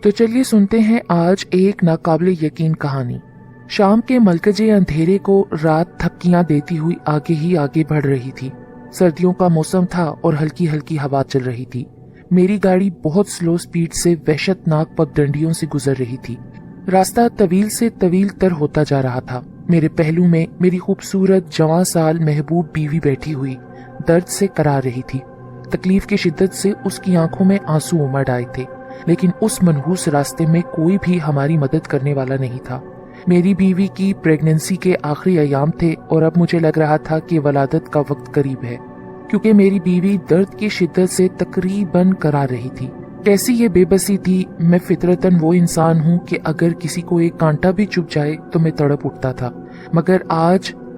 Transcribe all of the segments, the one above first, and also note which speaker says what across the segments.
Speaker 1: تو چلیے سنتے ہیں آج ایک ناقابل یقین کہانی۔ شام کے ملکجے اندھیرے کو رات تھپکیاں دیتی ہوئی آگے ہی آگے بڑھ رہی تھی۔ سردیوں کا موسم تھا اور ہلکی ہلکی ہوا چل رہی تھی۔ میری گاڑی بہت سلو سپیڈ سے وحشت ناک پگڈنڈیوں سے گزر رہی تھی۔ راستہ طویل سے طویل تر ہوتا جا رہا تھا۔ میرے پہلو میں میری خوبصورت جوان سال محبوب بیوی بیٹھی ہوئی درد سے کرا رہی تھی۔ تکلیف کی شدت سے اس کی آنکھوں میں آنسو امڑ آئے تھے، لیکن اس منحوس راستے میں کوئی بھی ہماری مدد کرنے والا نہیں تھا۔ میری بیوی کی پریگننسی کے آخری ایام تھے اور اب مجھے لگ رہا تھا کہ ولادت کا وقت قریب ہے، کیونکہ میری بیوی درد کی شدت سے تقریباً کرا رہی تھی۔ کیسی یہ بے بسی تھی۔ میں فطرتاً وہ انسان ہوں کہ اگر کسی کو ایک کانٹا بھی چبھ جائے تو میں تڑپ اٹھتا تھا، مگر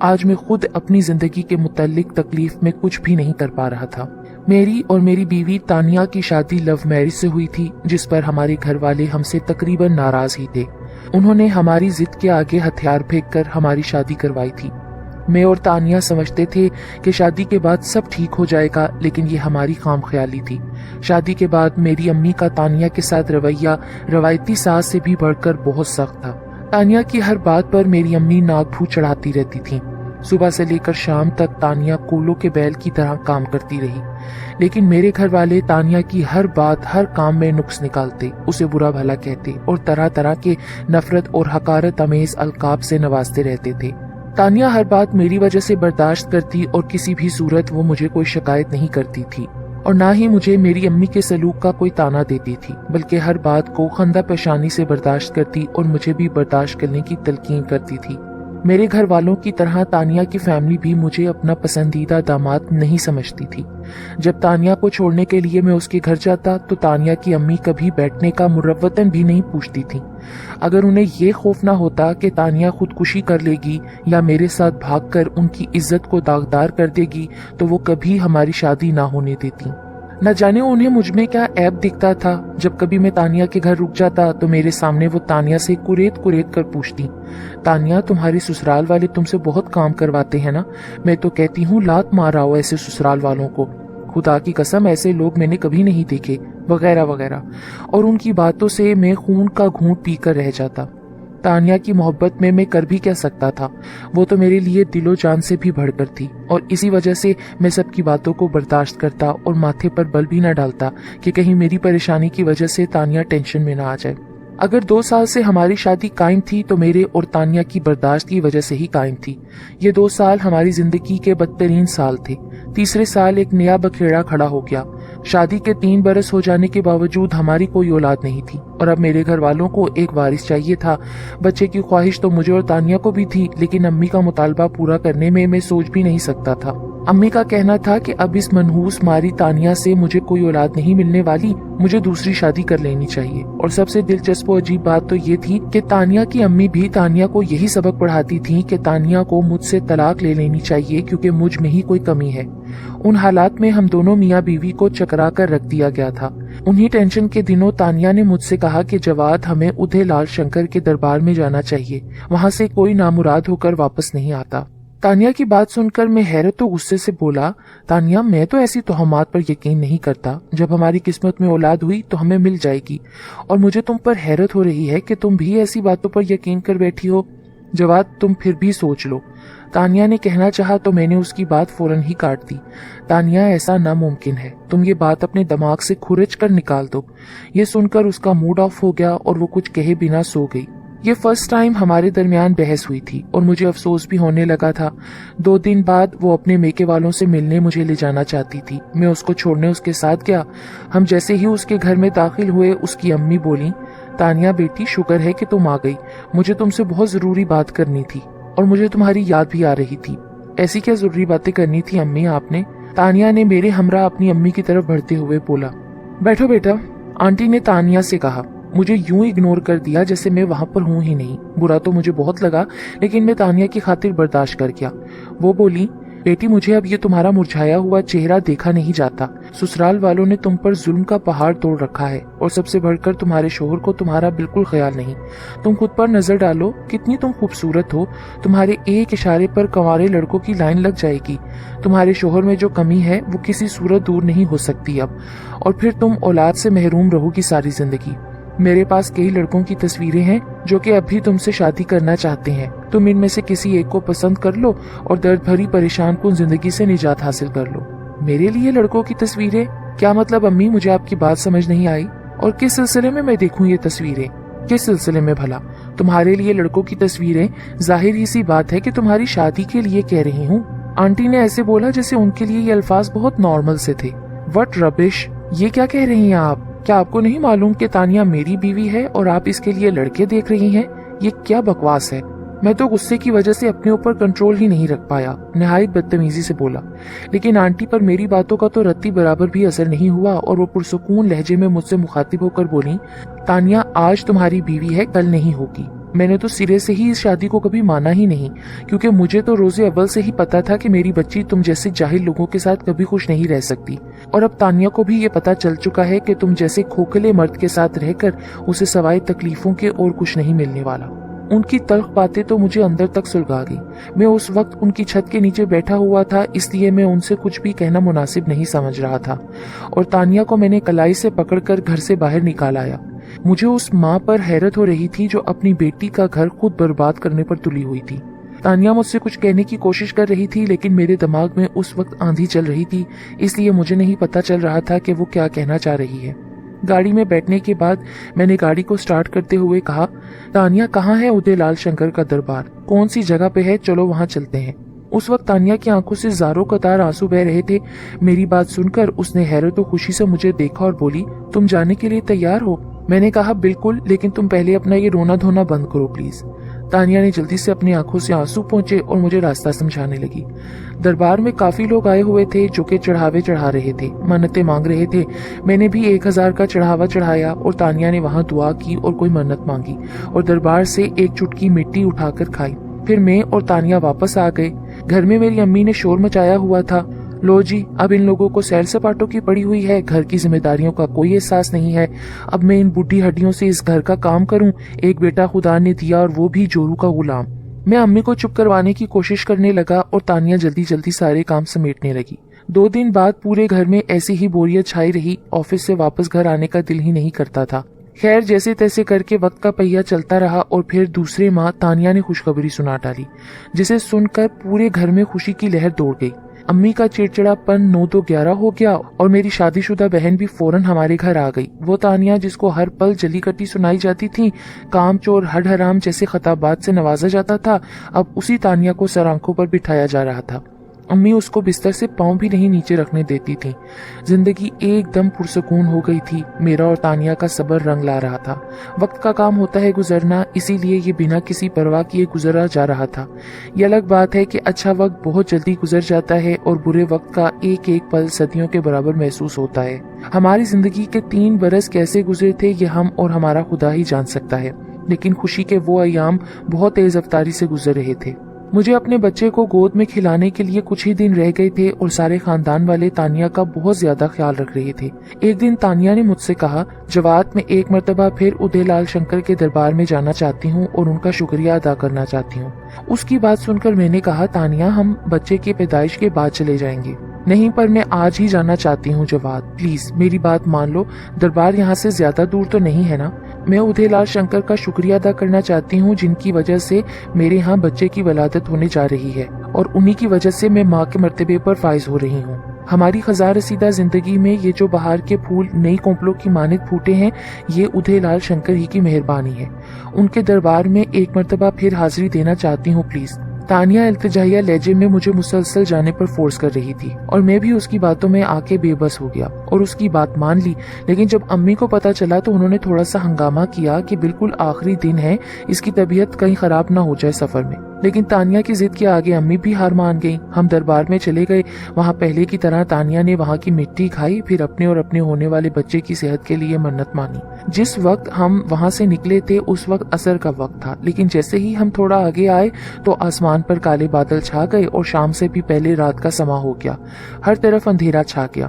Speaker 1: آج میں خود اپنی زندگی کے متعلق تکلیف میں کچھ بھی نہیں کر پا رہا تھا۔ میری اور میری بیوی تانیہ کی شادی لو میرج سے ہوئی تھی، جس پر ہمارے گھر والے ہم سے تقریباً ناراض ہی تھے۔ انہوں نے ہماری ضد کے آگے ہتھیار پھینک کر ہماری شادی کروائی تھی۔ میں اور تانیہ سمجھتے تھے کہ شادی کے بعد سب ٹھیک ہو جائے گا، لیکن یہ ہماری خام خیالی تھی۔ شادی کے بعد میری امی کا تانیہ کے ساتھ رویہ روایتی ساس سے بھی بڑھ کر بہت سخت تھا۔ تانیہ کی ہر بات پر میری امی ناک بھو چڑھاتی رہتی تھیں۔ صبح سے لے کر شام تک تانیہ کولوں کے بیل کی طرح کام کرتی رہی، لیکن میرے گھر والے تانیہ کی ہر بات ہر کام میں نقص نکالتے، اسے برا بھلا کہتے اور طرح طرح کے نفرت اور حقارت امیز القاب سے نوازتے رہتے تھے۔ تانیہ ہر بات میری وجہ سے برداشت کرتی اور کسی بھی صورت وہ مجھے کوئی شکایت نہیں کرتی تھی، اور نہ ہی مجھے میری امی کے سلوک کا کوئی تانا دیتی تھی، بلکہ ہر بات کو خندہ پیشانی سے برداشت کرتی اور مجھے بھی برداشت کرنے کی تلقین کرتی تھی۔ میرے گھر والوں کی طرح تانیہ کی فیملی بھی مجھے اپنا پسندیدہ داماد نہیں سمجھتی تھی۔ جب تانیہ کو چھوڑنے کے لیے میں اس کے گھر جاتا تو تانیہ کی امی کبھی بیٹھنے کا مروتاً بھی نہیں پوچھتی تھی۔ اگر انہیں یہ خوف نہ ہوتا کہ تانیہ خودکشی کر لے گی یا میرے ساتھ بھاگ کر ان کی عزت کو داغدار کر دے گی تو وہ کبھی ہماری شادی نہ ہونے دیتی۔ نہ جانے انہیں مجھ میں کیا عیب دکھتا تھا۔ جب کبھی میں تانیہ کے گھر رک جاتا تو میرے سامنے وہ تانیہ سے کوریت کر پوچھتی، تانیہ تمہارے سسرال والے تم سے بہت کام کرواتے ہیں نا؟ میں تو کہتی ہوں لات ماراؤ ایسے سسرال والوں کو، خدا کی قسم ایسے لوگ میں نے کبھی نہیں دیکھے، وغیرہ وغیرہ، اور ان کی باتوں سے میں خون کا گھونٹ پی کر رہ جاتا۔ تانیہ کی محبت میں کر بھی کیا سکتا تھا؟ وہ تو میرے لیے دل و جان سے بھی بڑھ کر تھی، اور اسی وجہ سے میں سب کی باتوں کو برداشت کرتا اور ماتھے پر بل بھی نہ ڈالتا کہ کہیں میری پریشانی کی وجہ سے تانیہ ٹینشن میں نہ آ جائے۔ اگر 2 سال سے ہماری شادی قائم تھی تو میرے اور تانیہ کی برداشت کی وجہ سے ہی قائم تھی۔ یہ 2 سال ہماری زندگی کے بدترین سال تھے۔ تیسرے سال ایک نیا بکھیڑا کھڑا ہو گیا۔ شادی کے 3 برس ہو جانے کے باوجود ہماری کوئی اولاد نہیں تھی، اور اب میرے گھر والوں کو ایک وارث چاہیے تھا۔ بچے کی خواہش تو مجھے اور تانیہ کو بھی تھی، لیکن امی کا مطالبہ پورا کرنے میں سوچ بھی نہیں سکتا تھا۔ امی کا کہنا تھا کہ اب اس منحوس ماری تانیہ سے مجھے کوئی اولاد نہیں ملنے والی، مجھے دوسری شادی کر لینی چاہیے۔ اور سب سے دلچسپ و عجیب بات تو یہ تھی کہ تانیہ کی امی بھی تانیہ کو یہی سبق پڑھاتی تھیں کہ تانیہ کو مجھ سے طلاق لے لینی چاہیے کیونکہ مجھ میں ہی کوئی کمی ہے۔ ان حالات میں ہم دونوں میاں بیوی کو چکرا کر رکھ دیا گیا تھا۔ انہی ٹینشن کے دنوں تانیہ نے مجھ سے کہا کہ جواد ہمیں ادھے لال شنکر کے دربار میں جانا چاہیے، وہاں سے کوئی نامراد ہو کر واپس نہیں آتا۔ تانیہ کی بات سن کر میں حیرت و غصے سے بولا، تانیہ میں تو ایسی توہمات پر یقین نہیں کرتا۔ جب ہماری قسمت میں اولاد ہوئی تو ہمیں مل جائے گی، اور مجھے تم پر حیرت ہو رہی ہے کہ تم بھی ایسی باتوں پر یقین کر بیٹھی ہو۔ جواد تم پھر بھی سوچ لو۔ تانیہ نے کہنا چاہا تو میں نے اس کی بات فوراً ہی کاٹ دی۔ تانیہ ایسا ناممکن ہے، تم یہ بات اپنے دماغ سے کھرچ کر نکال دو۔ یہ سن کر اس کا موڈ آف ہو گیا اور وہ کچھ کہے بنا سو گئی۔ یہ فرسٹ ٹائم ہمارے درمیان بحث ہوئی تھی اور مجھے افسوس بھی ہونے لگا تھا۔ 2 دن بعد وہ اپنے میکے والوں سے ملنے مجھے لے جانا چاہتی تھی۔ میں اس کو چھوڑنے اس کے ساتھ گیا۔ ہم جیسے ہی اس کے گھر میں داخل ہوئے اس کی امی بولی، تانیہ بیٹی شکر ہے کہ تم آ گئی، مجھے تم سے بہت ضروری بات کرنی تھی اور مجھے تمہاری یاد بھی آ رہی تھی۔ ایسی کیا ضروری باتیں کرنی تھی امی آپ نے؟ تانیہ نے میرے ہمراہ اپنی امی کی طرف بڑھتے ہوئے بولا۔ بیٹھو بیٹا، آنٹی نے تانیہ سے کہا۔ مجھے یوں اگنور کر دیا جیسے میں وہاں پر ہوں ہی نہیں۔ برا تو مجھے بہت لگا، لیکن میں تانیہ کی خاطر برداشت کر گیا۔ وہ بولی، بیٹی مجھے اب یہ تمہارا مرجھایا ہوا چہرہ دیکھا نہیں جاتا۔ سسرال والوں نے تم پر ظلم کا پہاڑ توڑ رکھا ہے، اور سب سے بڑھ کر تمہارے شوہر کو تمہارا بالکل خیال نہیں۔ تم خود پر نظر ڈالو، کتنی تم خوبصورت ہو، تمہارے ایک اشارے پر کنوارے لڑکوں کی لائن لگ جائے گی۔ تمہارے شوہر میں جو کمی ہے وہ کسی صورت دور نہیں ہو سکتی اب، اور پھر تم اولاد سے محروم رہو گی ساری زندگی۔ میرے پاس کئی لڑکوں کی تصویریں ہیں جو کہ اب بھی تم سے شادی کرنا چاہتے ہیں. تم ان میں سے کسی ایک کو پسند کر لو اور درد بھری پریشان کن زندگی سے نجات حاصل کر لو. میرے لیے لڑکوں کی تصویریں؟ کیا مطلب امی؟ مجھے آپ کی بات سمجھ نہیں آئی. اور کس سلسلے میں دیکھوں یہ تصویریں؟ کس سلسلے میں بھلا؟ تمہارے لیے لڑکوں کی تصویریں؟ ظاہر ہی سی بات ہے کہ تمہاری شادی کے لیے کہہ رہی ہوں. آنٹی نے ایسے بولا جیسے ان کے لیے یہ الفاظ بہت نارمل سے تھے. وٹ ربش! یہ کیا کہہ رہی ہیں آپ؟ کیا آپ کو نہیں معلوم کہ تانیہ میری بیوی ہے اور آپ اس کے لیے لڑکے دیکھ رہی ہیں؟ یہ کیا بکواس ہے؟ میں تو غصے کی وجہ سے اپنے اوپر کنٹرول ہی نہیں رکھ پایا. نہایت بدتمیزی سے بولا. لیکن آنٹی پر میری باتوں کا تو رتی برابر بھی اثر نہیں ہوا اور وہ پرسکون لہجے میں مجھ سے مخاطب ہو کر بولی، تانیہ آج تمہاری بیوی ہے، کل نہیں ہوگی. میں نے تو سرے سے ہی اس شادی کو کبھی مانا ہی نہیں، کیونکہ مجھے تو روز اول سے ہی پتا تھا کہ میری بچی تم جیسے جاہل لوگوں کے ساتھ کبھی خوش نہیں رہ سکتی. اور اب تانیہ کو بھی یہ پتا چل چکا ہے کہ تم جیسے کھوکھلے مرد کے ساتھ رہ کر اسے سوائے تکلیفوں کے اور کچھ نہیں ملنے والا. ان کی تلخ باتیں تو مجھے اندر تک سلگا گئی. میں اس وقت ان کی چھت کے نیچے بیٹھا ہوا تھا، اس لیے میں ان سے کچھ بھی کہنا مناسب نہیں سمجھ رہا تھا، اور تانیہ کو میں نے کلائی سے پکڑ کر گھر سے باہر نکال آیا. مجھے اس ماں پر حیرت ہو رہی تھی جو اپنی بیٹی کا گھر خود برباد کرنے پر تلی ہوئی تھی. تانیہ مجھ سے کچھ کہنے کی کوشش کر رہی تھی، لیکن میرے دماغ میں اس وقت آندھی چل رہی تھی، اس لیے مجھے نہیں پتا چل رہا تھا کہ وہ کیا کہنا چاہ رہی ہے. گاڑی میں بیٹھنے کے بعد میں نے گاڑی کو سٹارٹ کرتے ہوئے کہا، تانیہ کہاں ہے ادے لال شنکر کا دربار؟ کون سی جگہ پہ ہے؟ چلو وہاں چلتے ہیں. اس وقت تانیہ کی آنکھوں سے زاروں قطار آنسو بہ رہے تھے. میری بات سن کر اس نے حیرت و خوشی سے مجھے دیکھا اور بولی، تم جانے کے لیے تیار ہو؟ میں نے کہا بالکل، لیکن تم پہلے اپنا یہ رونا دھونا بند کرو پلیز. تانیہ نے جلدی سے اپنی آنکھوں سے آنسو پہنچے اور مجھے راستہ سمجھانے لگی. دربار میں کافی لوگ آئے ہوئے تھے جو کہ چڑھاوے چڑھا رہے تھے، منتیں مانگ رہے تھے. میں نے بھی 1000 کا چڑھاوا چڑھایا اور تانیہ نے وہاں دعا کی اور کوئی منت مانگی اور دربار سے ایک چٹکی مٹی اٹھا کر کھائی. پھر میں اور تانیہ واپس آ گئے. گھر میں میری امی نے شور مچایا ہوا تھا، لو جی اب ان لوگوں کو سیر سپاٹوں کی پڑی ہوئی ہے، گھر کی ذمہ داریوں کا کوئی احساس نہیں ہے. اب میں ان بڈھی ہڈیوں سے اس گھر کا کام کروں؟ ایک بیٹا خدا نے دیا اور وہ بھی جورو کا غلام. میں امی کو چپ کروانے کی کوشش کرنے لگا اور تانیہ جلدی جلدی سارے کام سمیٹنے لگی. 2 دن بعد پورے گھر میں ایسی ہی بوریت چھائی رہی. آفس سے واپس گھر آنے کا دل ہی نہیں کرتا تھا. خیر جیسے تیسے کر کے وقت کا پہیہ چلتا رہا اور پھر دوسرے ماہ تانیہ نے خوشخبری سنا ڈالی، جسے سن کر پورے گھر میں خوشی کی لہر دوڑ گئی. امی کا چڑچڑا پن 9 تو 11 ہو گیا اور میری شادی شدہ بہن بھی فوراً ہمارے گھر آ گئی. وہ تانیہ جس کو ہر پل جلی کٹی سنائی جاتی تھی، کام چور ہڈ حرام جیسے خطابات سے نوازا جاتا تھا، اب اسی تانیہ کو سر آنکھوں پر بٹھایا جا رہا تھا. امی اس کو بستر سے پاؤں بھی نہیں نیچے رکھنے دیتی تھی. زندگی ایک دم پرسکون ہو گئی تھی. میرا اور تانیہ کا صبر رنگ لا رہا تھا. وقت کا کام ہوتا ہے گزرنا، اسی لیے یہ بنا کسی پرواہ کیے گزرا جا رہا تھا. یہ الگ بات ہے کہ اچھا وقت بہت جلدی گزر جاتا ہے اور برے وقت کا ایک ایک پل صدیوں کے برابر محسوس ہوتا ہے. ہماری زندگی کے 3 برس کیسے گزرے تھے یہ ہم اور ہمارا خدا ہی جان سکتا ہے، لیکن خوشی کے وہ ایام بہت تیز رفتاری سے گزر رہے تھے. مجھے اپنے بچے کو گود میں کھلانے کے لیے کچھ ہی دن رہ گئے تھے اور سارے خاندان والے تانیہ کا بہت زیادہ خیال رکھ رہے تھے. ایک دن تانیہ نے مجھ سے کہا، جواد میں ایک مرتبہ پھر ادے لال شنکر کے دربار میں جانا چاہتی ہوں اور ان کا شکریہ ادا کرنا چاہتی ہوں. اس کی بات سن کر میں نے کہا، تانیہ ہم بچے کی پیدائش کے بعد چلے جائیں گے. نہیں پر میں آج ہی جانا چاہتی ہوں جواد، پلیز میری بات مان لو. دربار یہاں سے زیادہ دور تو نہیں ہے نا؟ میں ادے لال شنکر کا شکریہ ادا کرنا چاہتی ہوں جن کی وجہ سے میرے ہاں بچے کی ولادت ہونے جا رہی ہے اور انہی کی وجہ سے میں ماں کے مرتبے پر فائز ہو رہی ہوں. ہماری خزاں رسیدہ زندگی میں یہ جو بہار کے پھول نئی کونپلوں کی مانند پھوٹے ہیں، یہ ادے لال شنکر ہی کی مہربانی ہے. ان کے دربار میں ایک مرتبہ پھر حاضری دینا چاہتی ہوں پلیز. تانیہ التجائیہ لہجے میں مجھے مسلسل جانے پر فورس کر رہی تھی اور میں بھی اس کی باتوں میں آ کے بے بس ہو گیا اور اس کی بات مان لی. لیکن جب امی کو پتا چلا تو انہوں نے تھوڑا سا ہنگامہ کیا کہ بالکل آخری دن ہے، اس کی طبیعت کہیں خراب نہ ہو جائے سفر میں. لیکن تانیہ کی ضد کے آگے امی بھی ہار مان گئیں. ہم دربار میں چلے گئے. وہاں پہلے کی طرح تانیہ نے وہاں کی مٹی کھائی، پھر اپنے اور اپنے ہونے والے بچے کی صحت کے لیے منت مانی. جس وقت ہم وہاں سے نکلے تھے اس وقت عصر کا وقت تھا، لیکن جیسے ہی ہم تھوڑا آگے آئے تو آسمان پر کالے بادل چھا گئے اور شام سے بھی پہلے رات کا سما ہو گیا. ہر طرف اندھیرا چھا گیا.